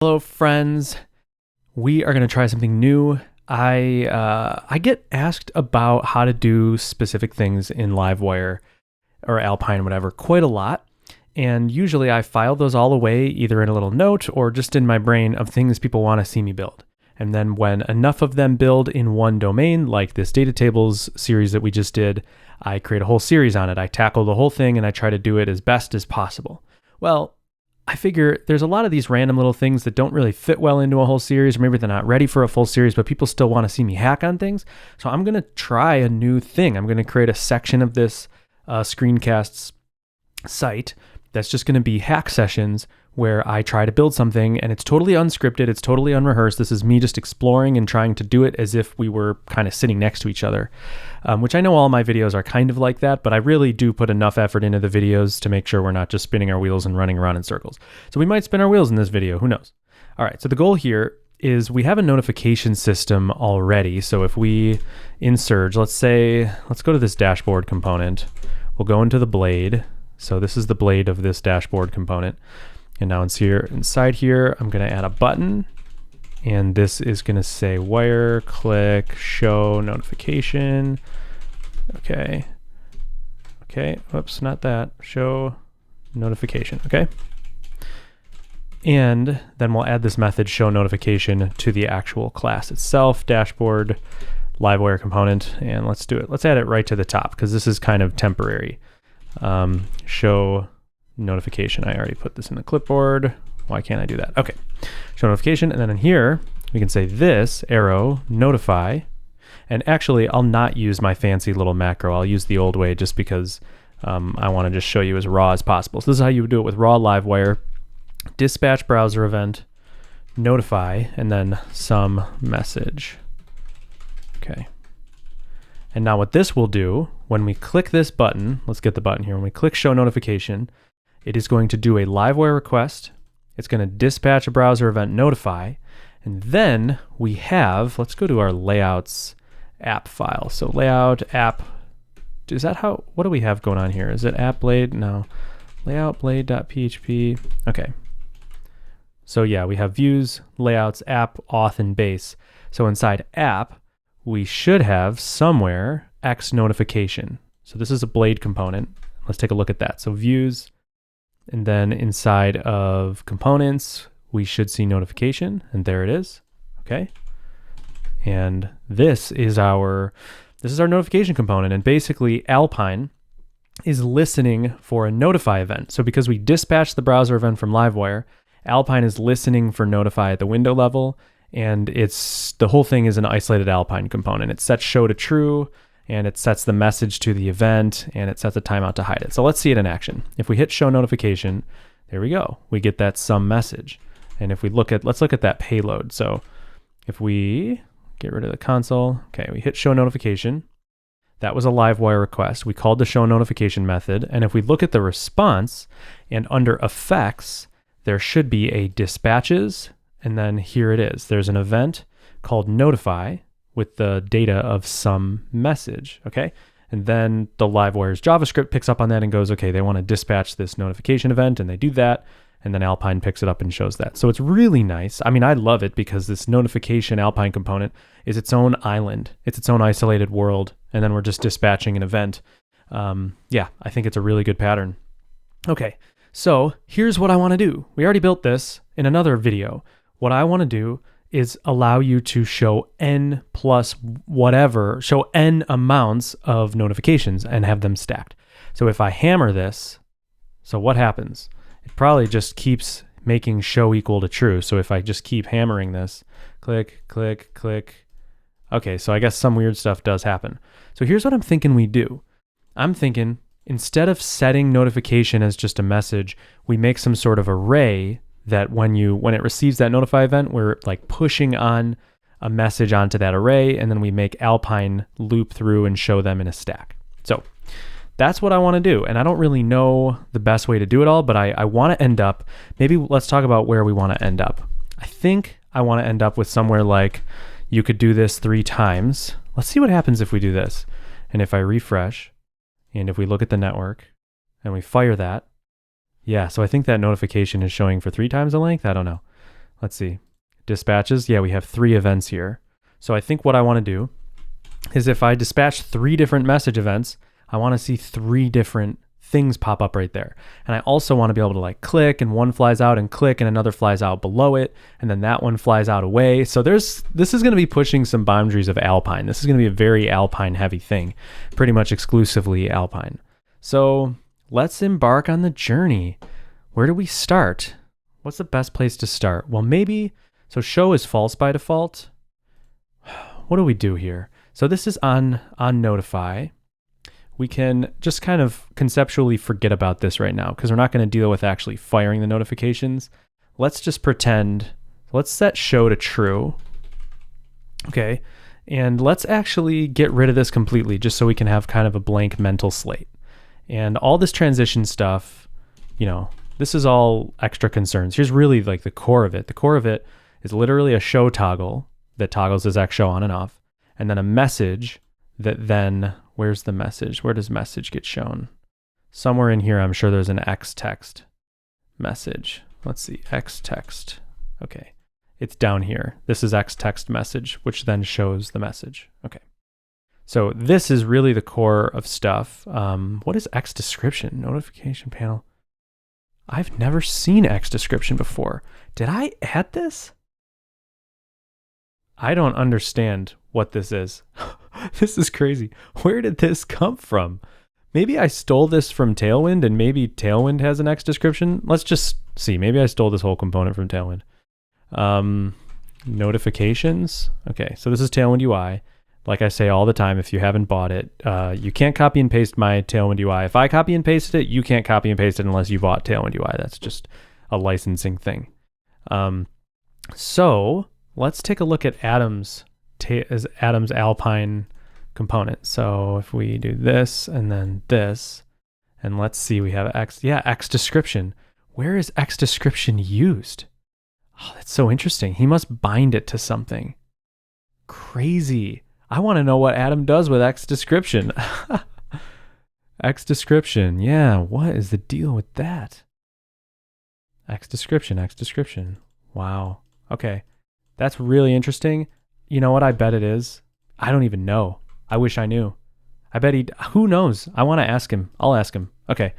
Hello, friends. We are going to try something new. I get asked about how to do specific things in Livewire or Alpine, whatever, quite a lot. And usually I file those all away either in a little note or just in my brain of things people want to see me build. And then when enough of them build in one domain, like this data tables series that we just did, I create a whole series on it. I tackle the whole thing and I try to do it as best as possible. Well, I figure there's a lot of these random little things that don't really fit well into a whole series, or maybe they're not ready for a full series, but people still want to see me hack on things. So I'm going to try a new thing. I'm going to create a section of this screencasts site that's just going to be hack sessions where I try to build something, and it's totally unscripted. It's totally unrehearsed. This is me just exploring and trying to do it as if we were kind of sitting next to each other, which I know all my videos are kind of like that, but I really do put enough effort into the videos to make sure we're not just spinning our wheels and running around in circles. So we might spin our wheels in this video. Who knows? All right. So the goal here is we have a notification system already. So if we in Surge, let's go to this dashboard component. We'll go into the blade. So this is the blade of this dashboard component. And now inside here, I'm going to add a button. And this is going to say wire, click, show notification. Okay. Whoops, not that. Show notification. Okay. And then we'll add this method show notification to the actual class itself, dashboard, Livewire component. And let's do it. Let's add it right to the top because this is kind of temporary. Show notification. I already put this in the clipboard. Why can't I do that? Okay. Show notification. And then in here, we can say this arrow notify. And actually, I'll not use my fancy little macro. I'll use the old way just because I want to just show you as raw as possible. So this is how you would do it with raw Livewire. Dispatch browser event, notify, and then some message. Okay. And now what this will do, when we click this button, let's get the button here. When we click show notification, it is going to do a Livewire request. It's going to dispatch a browser event notify. And then we have, let's go to our layouts app file. So layout app, what do we have going on here? Is it app blade? No. Layout blade.php. Okay. So yeah, we have views, layouts, app, auth, and base. So inside app, we should have somewhere X notification. So this is a blade component. Let's take a look at that. So views, and then inside of components, we should see notification, and there it is. Okay. And this is our notification component. And basically Alpine is listening for a notify event. So because we dispatched the browser event from Livewire, Alpine is listening for notify at the window level. And the whole thing is an isolated Alpine component. It sets show to true, and it sets the message to the event, and it sets a timeout to hide it. So let's see it in action. If we hit show notification, there we go. We get that some message. And if we let's look at that payload. So if we get rid of the console, okay, we hit show notification. That was a Livewire request. We called the show notification method. And if we look at the response and under effects, there should be a dispatches. And then here it is. There's an event called notify with the data of some message. Okay. And then the Livewire's JavaScript picks up on that and goes, okay, they want to dispatch this notification event, and they do that. And then Alpine picks it up and shows that. So it's really nice. I mean, I love it because this notification Alpine component is its own island. It's its own isolated world. And then we're just dispatching an event. Yeah, I think it's a really good pattern. Okay, so here's what I want to do. We already built this in another video. What I want to do is allow you to show n plus whatever, show n amounts of notifications and have them stacked. So if I hammer this, so what happens? It probably just keeps making show equal to true. So if I just keep hammering this, click, click, click. Okay, so I guess some weird stuff does happen. So here's what I'm thinking we do. I'm thinking instead of setting notification as just a message, we make some sort of array that when it receives that notify event, we're like pushing on a message onto that array, and then we make Alpine loop through and show them in a stack. So that's what I want to do. And I don't really know the best way to do it all, but I want to end up, maybe let's talk about where we want to end up. I think I want to end up with somewhere like you could do this 3 times. Let's see what happens if we do this. And if I refresh, and if we look at the network and we fire that, yeah, so I think that notification is showing for 3 times the length. I don't know. let's see, dispatches. Yeah, we have 3 events here. So I think what I want to do is if I dispatch 3 different message events, I want to see 3 different things pop up right there. And I also want to be able to like click, and one flies out and click, and another flies out below it, and then that one flies out away. So this is going to be pushing some boundaries of Alpine. This is going to be a very Alpine heavy thing, pretty much exclusively Alpine. So let's embark on the journey. Where do we start? What's the best place to start? Well, maybe, so show is false by default. What do we do here? So this is on notify. We can just kind of conceptually forget about this right now because we're not going to deal with actually firing the notifications. Let's just pretend, let's set show to true. Okay. And let's actually get rid of this completely just so we can have kind of a blank mental slate. And all this transition stuff, you know, this is all extra concerns. Here's really like the core of it. The core of it is literally a show toggle that toggles this X show on and off, and then a message that then, where's the message? Where does message get shown? Somewhere in here, I'm sure there's an X text message. Let's see, X text. Okay, it's down here. This is X text message, which then shows the message. Okay, so this is really the core of stuff. What is X description? Notification panel. I've never seen X description before. Did I add this? I don't understand what this is. This is crazy. Where did this come from? Maybe I stole this from Tailwind, and maybe Tailwind has an X description. Let's just see. Maybe I stole this whole component from Tailwind. Notifications. Okay, so this is Tailwind UI. Like I say all the time, if you haven't bought it, you can't copy and paste my Tailwind UI. If I copy and pasted it, you can't copy and paste it unless you bought Tailwind UI. That's just a licensing thing. So let's take a look at Adam's Alpine component. So if we do this and then this, and let's see, we have X. Yeah, X description. Where is X description used? Oh, that's so interesting. He must bind it to something. Crazy. I want to know what Adam does with X description. X description. Yeah, what is the deal with that? X description. Wow. Okay. That's really interesting. You know what I bet it is? I don't even know. I wish I knew. I bet who knows? I want to ask him. I'll ask him. Okay.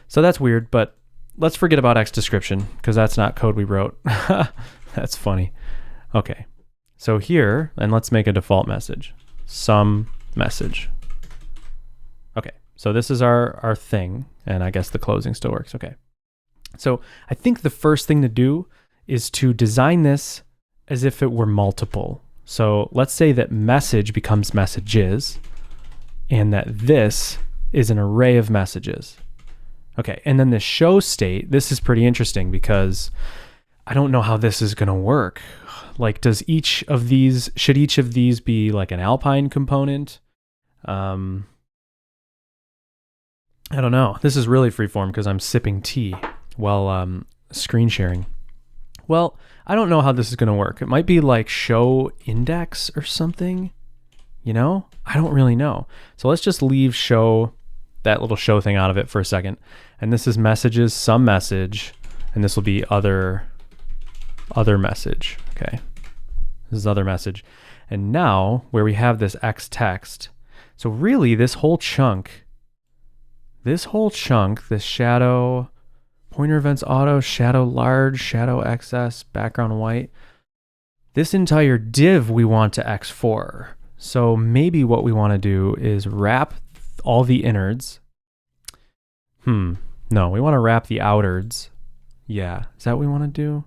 So that's weird, but let's forget about X description because that's not code we wrote. That's funny. Okay. So here, and let's make a default message. Some message. Okay. So this is our thing, and I guess the closing still works. Okay. So I think the first thing to do is to design this as if it were multiple. So let's say that message becomes messages, and that this is an array of messages. Okay, and then the show state, this is pretty interesting because I don't know how this is going to work. Like, should each of these be like an Alpine component? I don't know. This is really freeform because I'm sipping tea while screen sharing. Well, I don't know how this is going to work. It might be like show index or something, you know? I don't really know. So let's just leave show, that little show thing out of it for a second. And this is messages, some message, and this will be other message. Okay. This is other message. And now where we have this X text, so really this whole chunk, this shadow, pointer events auto, shadow large, shadow XS, background white, this entire div we want to X4. So maybe what we want to do is wrap all the innards. No, we want to wrap the outwards. Yeah, is that what we want to do?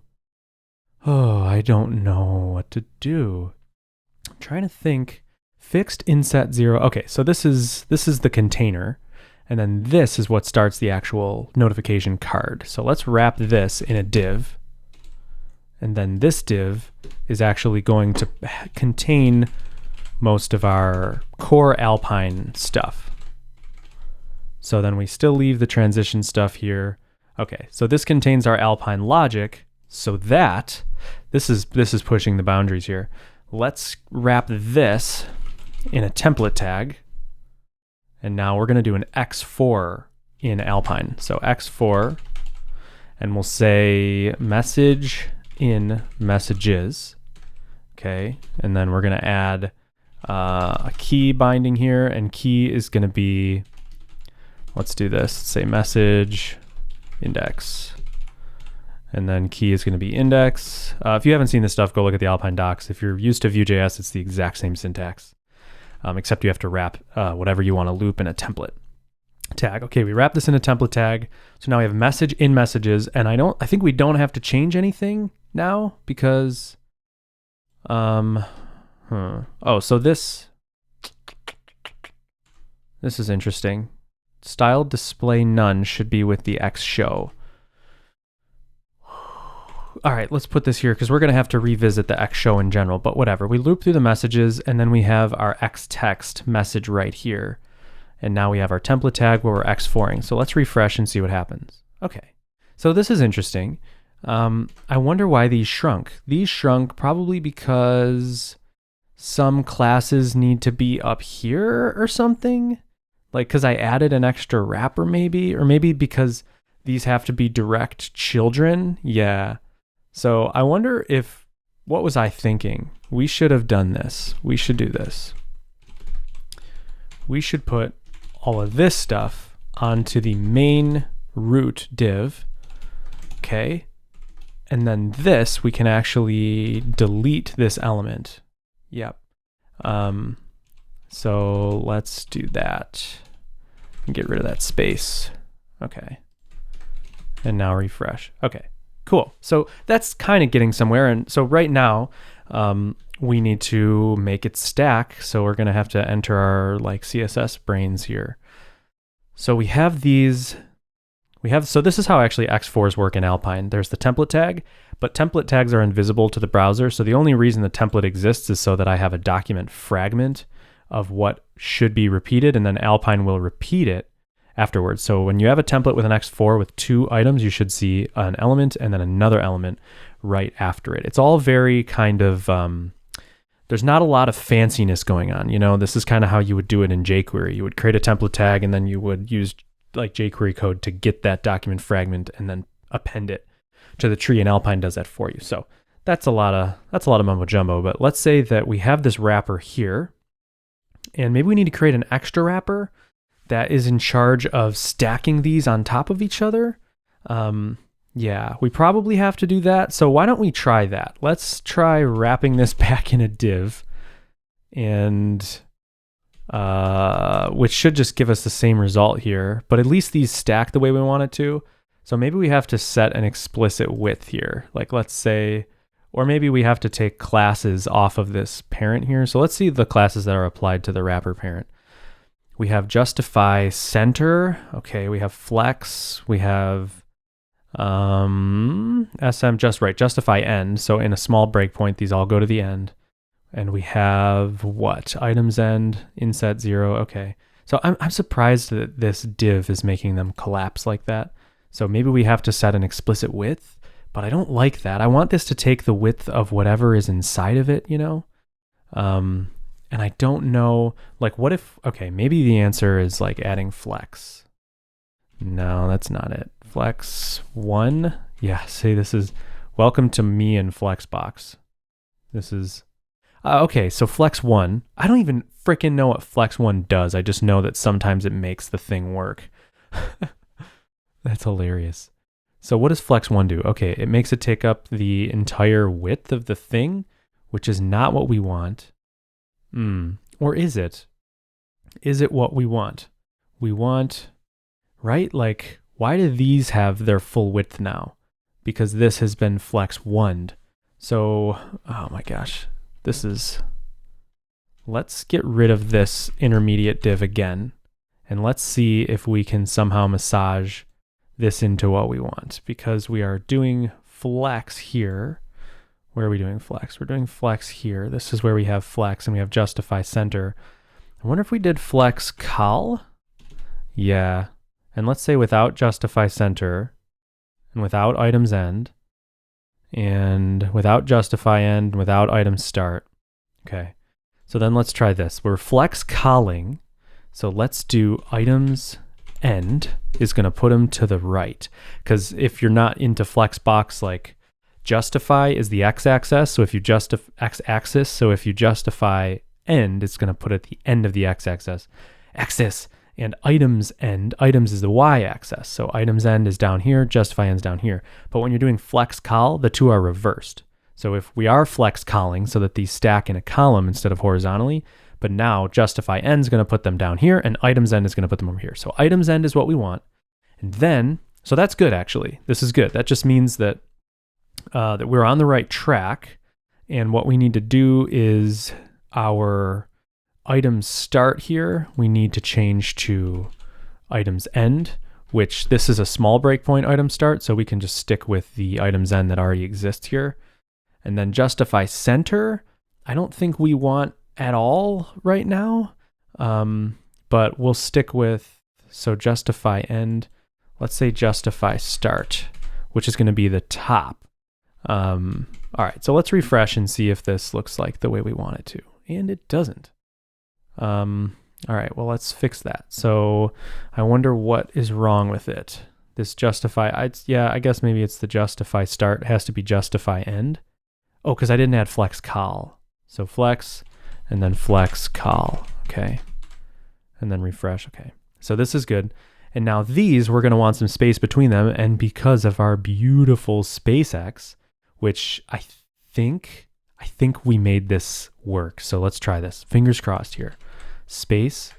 Oh, I don't know what to do. I'm trying to think. Fixed inset 0. Okay, so this is the container, and then this is what starts the actual notification card. So let's wrap this in a div, and then this div is actually going to contain most of our core Alpine stuff. So then we still leave the transition stuff here. Okay, so this contains our Alpine logic, so that this is pushing the boundaries here. Let's wrap this in a template tag, and now we're going to do an X4 in Alpine. So X4, and we'll say message in messages. Okay, and then we're going to add a key binding here, and key is going to be, let's do this, say message index, and then key is going to be index. If you haven't seen this stuff, go look at the Alpine docs. If you're used to Vue.js, it's the exact same syntax, except you have to wrap whatever you want to loop in a template tag. Okay, we wrap this in a template tag. So now we have message in messages, and I think we don't have to change anything now because so this is interesting. Style display none should be with the X show. All right, let's put this here because we're going to have to revisit the X show in general, but whatever. We loop through the messages, and then we have our X text message right here. And now we have our template tag where we're X4ing. So let's refresh and see what happens. Okay, so this is interesting. I wonder why these shrunk. These shrunk probably because some classes need to be up here or something. Like, because I added an extra wrapper maybe, or maybe because these have to be direct children. Yeah. So I wonder what was I thinking? We should have done this. We should do this. We should put all of this stuff onto the main root div. Okay. And then this, we can actually delete this element. Yep. So let's do that and get rid of that space. Okay. And now refresh. Okay, cool. So that's kind of getting somewhere. And so right now, we need to make it stack. So we're going to have to enter our like CSS brains here. So we have these, so this is how actually X4s work in Alpine. There's the template tag, but template tags are invisible to the browser. So the only reason the template exists is so that I have a document fragment of what should be repeated, and then Alpine will repeat it afterwards. So when you have a template with an X4 with two items, you should see an element and then another element right after it. It's all very kind of, there's not a lot of fanciness going on. You know, this is kind of how you would do it in jQuery. You would create a template tag and then you would use like jQuery code to get that document fragment and then append it to the tree, and Alpine does that for you. So that's a lot of mumbo jumbo, but let's say that we have this wrapper here, and maybe we need to create an extra wrapper that is in charge of stacking these on top of each other. Yeah, we probably have to do that. So why don't we try that? Let's try wrapping this back in a div, and which should just give us the same result here, but at least these stack the way we want it to. So maybe we have to set an explicit width here. Like let's say, or maybe we have to take classes off of this parent here. So let's see the classes that are applied to the wrapper parent. We have justify center. Okay, we have flex. We have justify end. So in a small breakpoint, these all go to the end. And we have what? Items end, inset 0. Okay. So I'm surprised that this div is making them collapse like that. So maybe we have to set an explicit width, but I don't like that. I want this to take the width of whatever is inside of it, you know? And I don't know, like what if, okay, maybe the answer is like adding flex. No, that's not it. Flex 1. Yeah, see, this is, welcome to me in Flexbox. This is, okay, so flex 1. I don't even freaking know what flex 1 does. I just know that sometimes it makes the thing work. That's hilarious. So what does flex 1 do? Okay, it makes it take up the entire width of the thing, which is not what we want. Or is it? Is it what we want? We want, right? Like, why do these have their full width now? Because this has been flex 1'd. So, oh my gosh, this is, let's get rid of this intermediate div again, and let's see if we can somehow massage this into what we want, because we are doing flex here. Where are we doing flex? We're doing flex here. This is where we have flex and we have justify center. I wonder if we did flex col? Yeah. And let's say without justify center and without items end and without justify end, and without items start. Okay. So then let's try this. We're flex calling. So let's do items end is going to put them to the right. Because if you're not into Flexbox, like Justify is the x-axis. So if you x-axis, so if you justify end, it's going to put it at the end of the x-axis. And items end, items is the y-axis. So items end is down here, justify end is down here. But when you're doing flex col, the two are reversed. So if we are flex calling so that these stack in a column instead of horizontally, but now justify end is going to put them down here and items end is going to put them over here. So items end is what we want. And then, so that's good actually. This is good. That just means that that we're on the right track. And what we need to do is our items start here, we need to change to items end, which this is a small breakpoint item start, so we can just stick with the items end that already exists here. And then justify center, I don't think we want at all right now, but we'll stick with, so justify end, let's say justify start, which is going to be the top. All right, so let's refresh and see if this looks like the way we want it to, and it doesn't. All right, well, let's fix that. So I wonder what is wrong with it. This justify, I guess maybe it's the justify start. It has to be justify end. Oh, because I didn't add flex col. So flex and then flex col. Okay. And then refresh. Okay. So this is good. And now these, we're going to want some space between them. And because of our beautiful SpaceX, which I think we made this work. So let's try this. Fingers crossed here. Space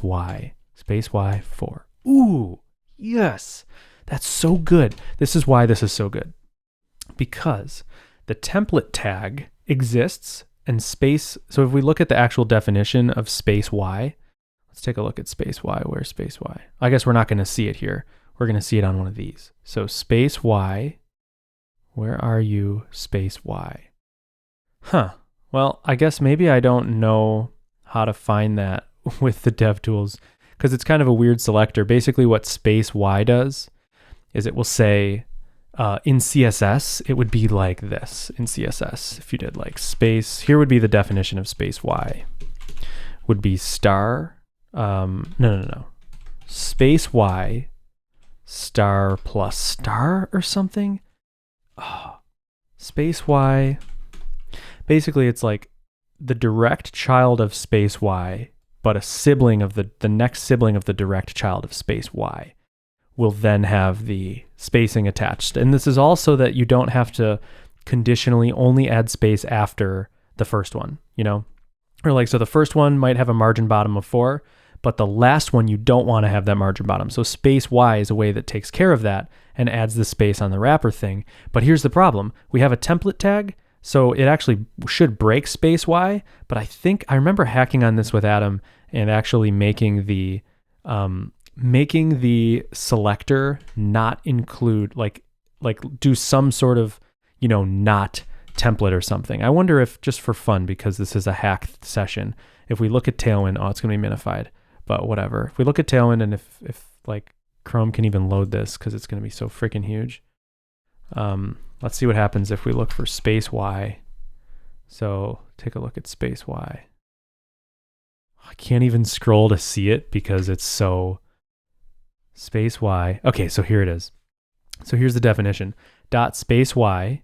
Y 4. Ooh, yes. That's so good. This is why this is so good. Because the template tag exists and space. So if we look at the actual definition of space Y, let's take a look at space Y. Where's space Y? I guess we're not going to see it here. We're going to see it on one of these. So space Y, where are you, space Y? Huh. Well, I guess maybe I don't know how to find that with the DevTools because it's kind of a weird selector. Basically what space Y does is it will say in CSS, it would be like this in CSS. If you did like space, here would be the definition of space Y. Would be star, no. Space Y star plus star or something. Oh, space Y. Basically, it's like the direct child of space Y, but a sibling of the next sibling of the direct child of space Y will then have the spacing attached. And this is also that you don't have to conditionally only add space after the first one, you know? Or like, so the first one might have a margin bottom of 4, but the last one you don't want to have that margin bottom. So space Y is a way that takes care of that and adds the space on the wrapper thing. But here's the problem. We have a template tag, so it actually should break space Y, but I think I remember hacking on this with Adam and actually making the selector not include, like do some sort of, you know, not template or something. I wonder if, just for fun, because this is a hack session, if we look at Tailwind, oh, it's going to be minified, but whatever. If we look at Tailwind and if like Chrome can even load this because it's going to be so freaking huge. Let's see what happens if we look for space Y. So take a look at space Y. I can't even scroll to see it because it's so space Y. Okay, so here it is. So here's the definition. Dot space Y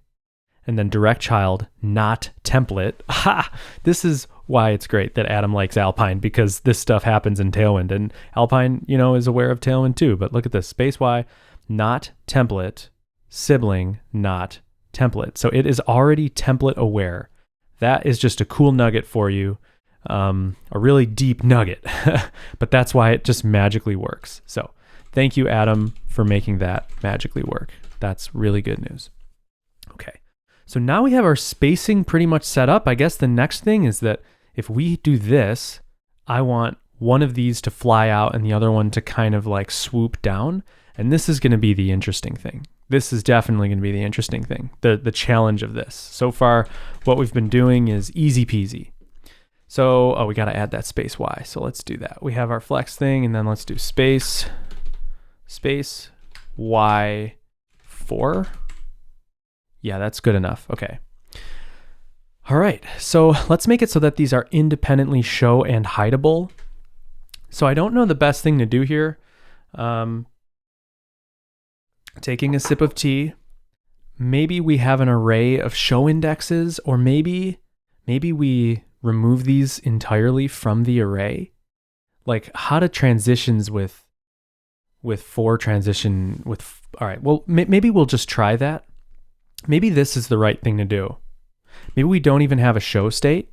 and then direct child, not template. Ha! This is why it's great that Adam likes Alpine, because this stuff happens in Tailwind, and Alpine, you know, is aware of Tailwind too. But look at this, space Y, not template, sibling, not template. So it is already template aware. That is just a cool nugget for you, a really deep nugget, but that's why it just magically works. So thank you, Adam, for making that magically work. That's really good news. Okay. So now we have our spacing pretty much set up. I guess the next thing is that if we do this, I want one of these to fly out and the other one to kind of like swoop down. And this is going to be the interesting thing. This is definitely going to be the interesting thing, the challenge of this. So far, what we've been doing is easy peasy. So, we got to add that space Y. So let's do that. We have our flex thing, and then let's do space Y 4. Yeah, that's good enough. Okay. All right. So let's make it so that these are independently show and hideable. So I don't know the best thing to do here. Taking a sip of tea, maybe we have an array of show indexes, or maybe we remove these entirely from the array. Like how to transitions with for transition with, all right, well, maybe we'll just try that. Maybe this is the right thing to do. Maybe we don't even have a show state,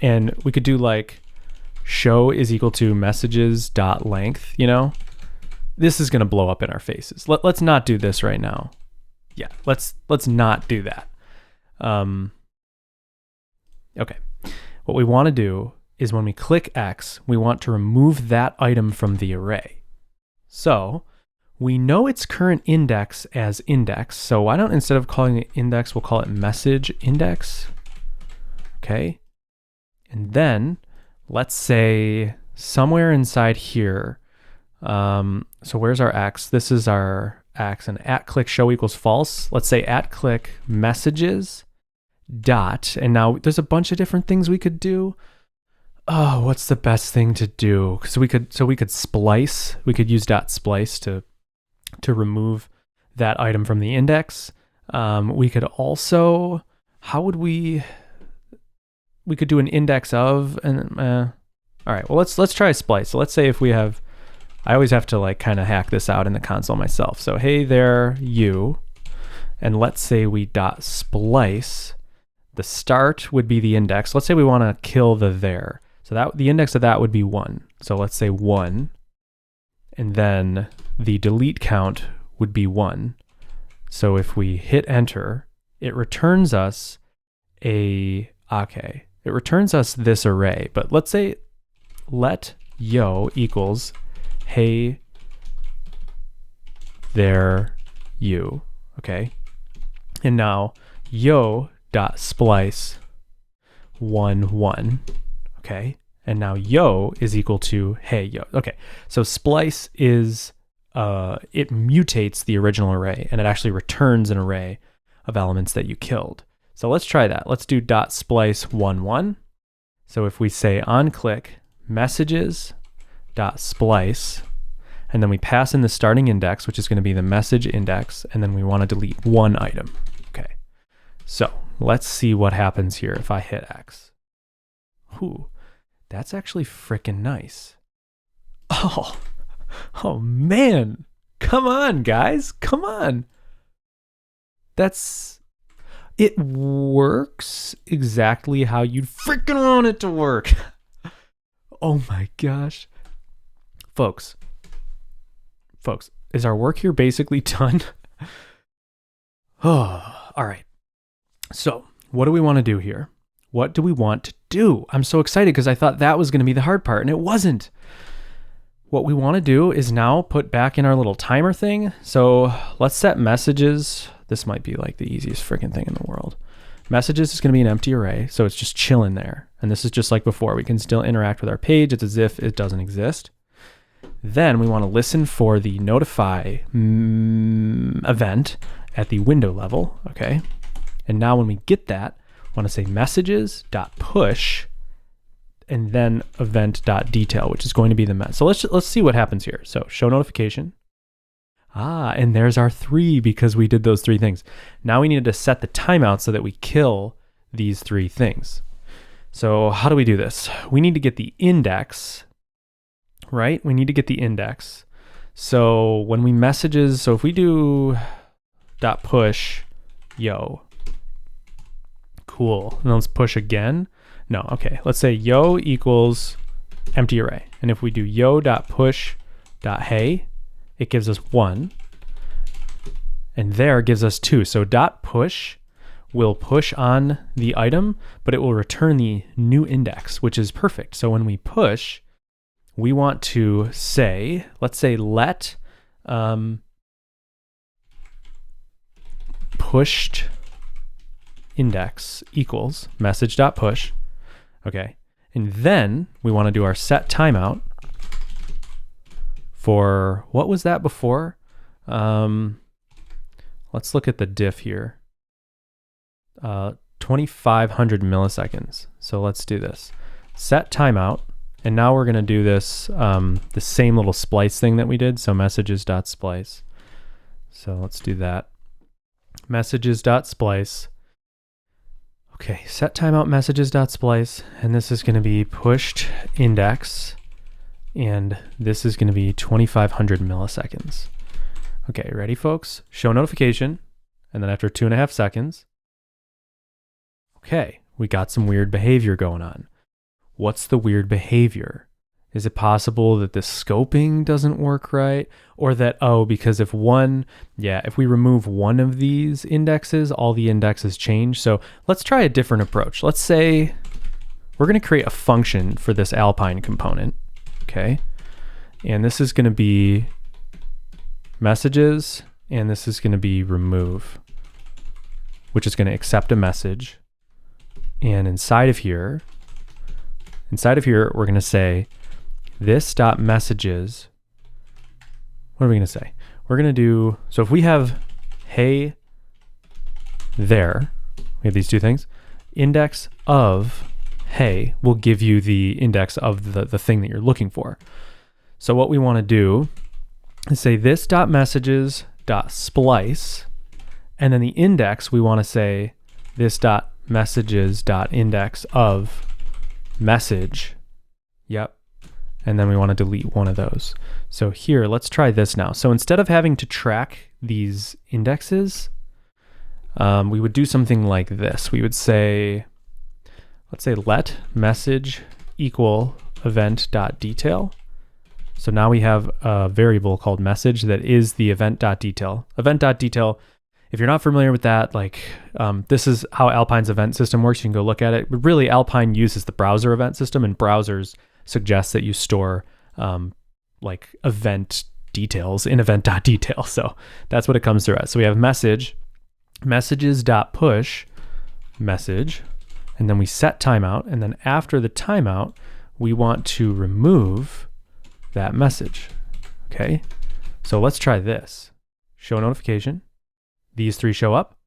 and we could do like show is equal to messages dot length, you know? This is going to blow up in our faces. Let's not do this right now. Yeah, let's not do that. Okay. What we want to do is when we click X, we want to remove that item from the array. So we know its current index as index. So why don't, instead of calling it index, we'll call it message index. Okay. And then let's say somewhere inside here, so where's our X? This is our X, and at click show equals false. Let's say at click messages dot, and now there's a bunch of different things we could do. Oh, what's the best thing to do? So we could splice. We could use dot splice to remove that item from the index. We could also, how would we could do an index of, and all right, well, let's try splice. So let's say if we have, I always have to like kind of hack this out in the console myself. So hey there, you, and let's say we dot splice. The start would be the index. Let's say we want to kill the there. So that the index of that would be 1. So let's say 1. And then the delete count would be 1. So if we hit enter, it returns us it returns us this array. But let's say let yo equals hey there you. Okay. And now yo dot splice 1 1. Okay. And now yo is equal to hey yo. Okay. So splice is it mutates the original array, and it actually returns an array of elements that you killed. So let's try that. Let's do dot splice 1 1. So if we say on click messages dot splice, and then we pass in the starting index, which is going to be the message index, and then we want to delete one item. Okay. So let's see what happens here if I hit X. Ooh, that's actually freaking nice. Oh man. Come on, guys. Come on. It works exactly how you'd freaking want it to work. Oh my gosh. Folks, is our work here basically done? Oh, all right. So what do we want to do here? What do we want to do? I'm so excited because I thought that was going to be the hard part, and it wasn't. What we want to do is now put back in our little timer thing. So let's set messages. This might be like the easiest freaking thing in the world. Messages is going to be an empty array, so it's just chilling there. And this is just like before. We can still interact with our page. It's as if it doesn't exist. Then we want to listen for the notify event at the window level, okay? And now when we get that, we want to say messages.push and then event.detail, which is going to be the mess. So let's see what happens here. So show notification. And there's our 3 because we did those 3 things. Now we needed to set the timeout so that we kill these 3 things. So how do we do this? We need to get the index, right? We need to get the index. So when we messages, so if we do dot push yo, cool. And then let's push again. No, okay. Let's say yo equals empty array. And if we do yo dot push dot hey, it gives us 1. And there gives us 2. So dot push will push on the item, but it will return the new index, which is perfect. So when we push, we want to say, let's say let pushed index equals message.push. Okay. And then we want to do our set timeout for, what was that before? Let's look at the diff here. 2,500 milliseconds. So let's do this. Set timeout. And now we're going to do this, the same little splice thing that we did. So messages.splice. So let's do that. messages.splice. Okay, set timeout messages.splice, and this is going to be pushed index, and this is going to be 2500 milliseconds. Okay, ready, folks? Show notification, and then after 2.5 seconds, okay, we got some weird behavior going on. What's the weird behavior? Is it possible that the scoping doesn't work right? Or that, because if we remove one of these indexes, all the indexes change. So let's try a different approach. Let's say we're going to create a function for this Alpine component, okay? And this is going to be messages, and this is going to be remove, which is going to accept a message. And inside of here, we're going to say this.messages. What are we going to say? We're going to do, so if we have hey there, we have these two things. Index of hey will give you the index of the thing that you're looking for. So what we want to do is say this.messages.splice, and then the index we want to say this.messages.index of message. Yep. And then we want to delete one of those. So here, let's try this now. So instead of having to track these indexes, we would do something like this. We would say, let's say let message equal event.detail. So now we have a variable called message that is the event.detail. Event.detail, if you're not familiar with that, this is how Alpine's event system works. You can go look at it. But really, Alpine uses the browser event system, and browsers suggest that you store event details in event.detail. So that's what it comes through as. So we have message, messages.push, message, and then we set timeout. And then after the timeout, we want to remove that message. Okay. So let's try this. Show notification. These three show up,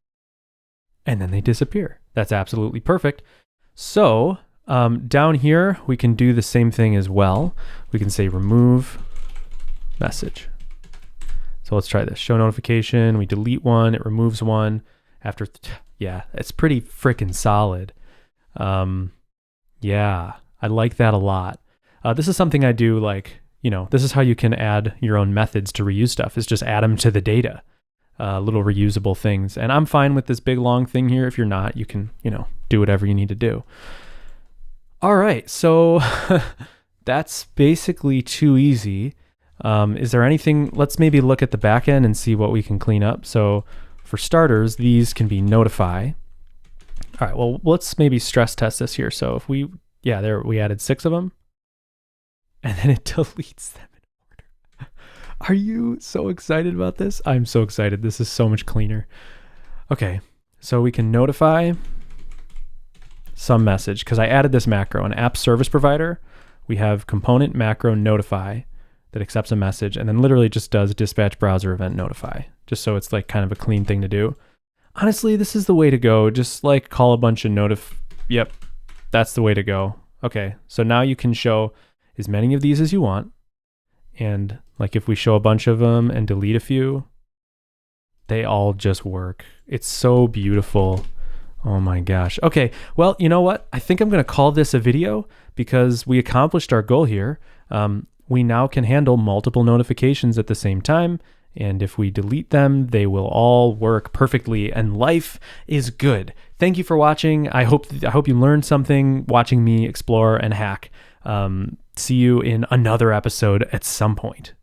and then they disappear. That's absolutely perfect. So down here, we can do the same thing as well. We can say remove message. So let's try this. Show notification, we delete one, it removes one. It's pretty freaking solid. Yeah, I like that a lot. This is something I do, this is how you can add your own methods to reuse stuff, is just add them to the data. Little reusable things. And I'm fine with this big long thing here. If you're not, you can, do whatever you need to do. All right, so that's basically too easy. Is there anything, let's maybe look at the back end and see what we can clean up. So for starters, these can be notify. All right, well, let's maybe stress test this here. So if we added 6 of them, and then it deletes them in order. Are you so excited about this? I'm so excited. This is so much cleaner. Okay, so we can notify some message, because I added this macro, an app service provider. We have component macro notify that accepts a message, and then literally just does dispatch browser event notify, just so it's kind of a clean thing to do. Honestly, this is the way to go. Just call a bunch of Yep, that's the way to go. Okay, so now you can show as many of these as you want. And if we show a bunch of them and delete a few, they all just work. It's so beautiful. Oh my gosh. Okay, well, you know what? I think I'm going to call this a video, because we accomplished our goal here. We now can handle multiple notifications at the same time. And if we delete them, they will all work perfectly, and life is good. Thank you for watching. I hope you learned something watching me explore and hack. See you in another episode at some point.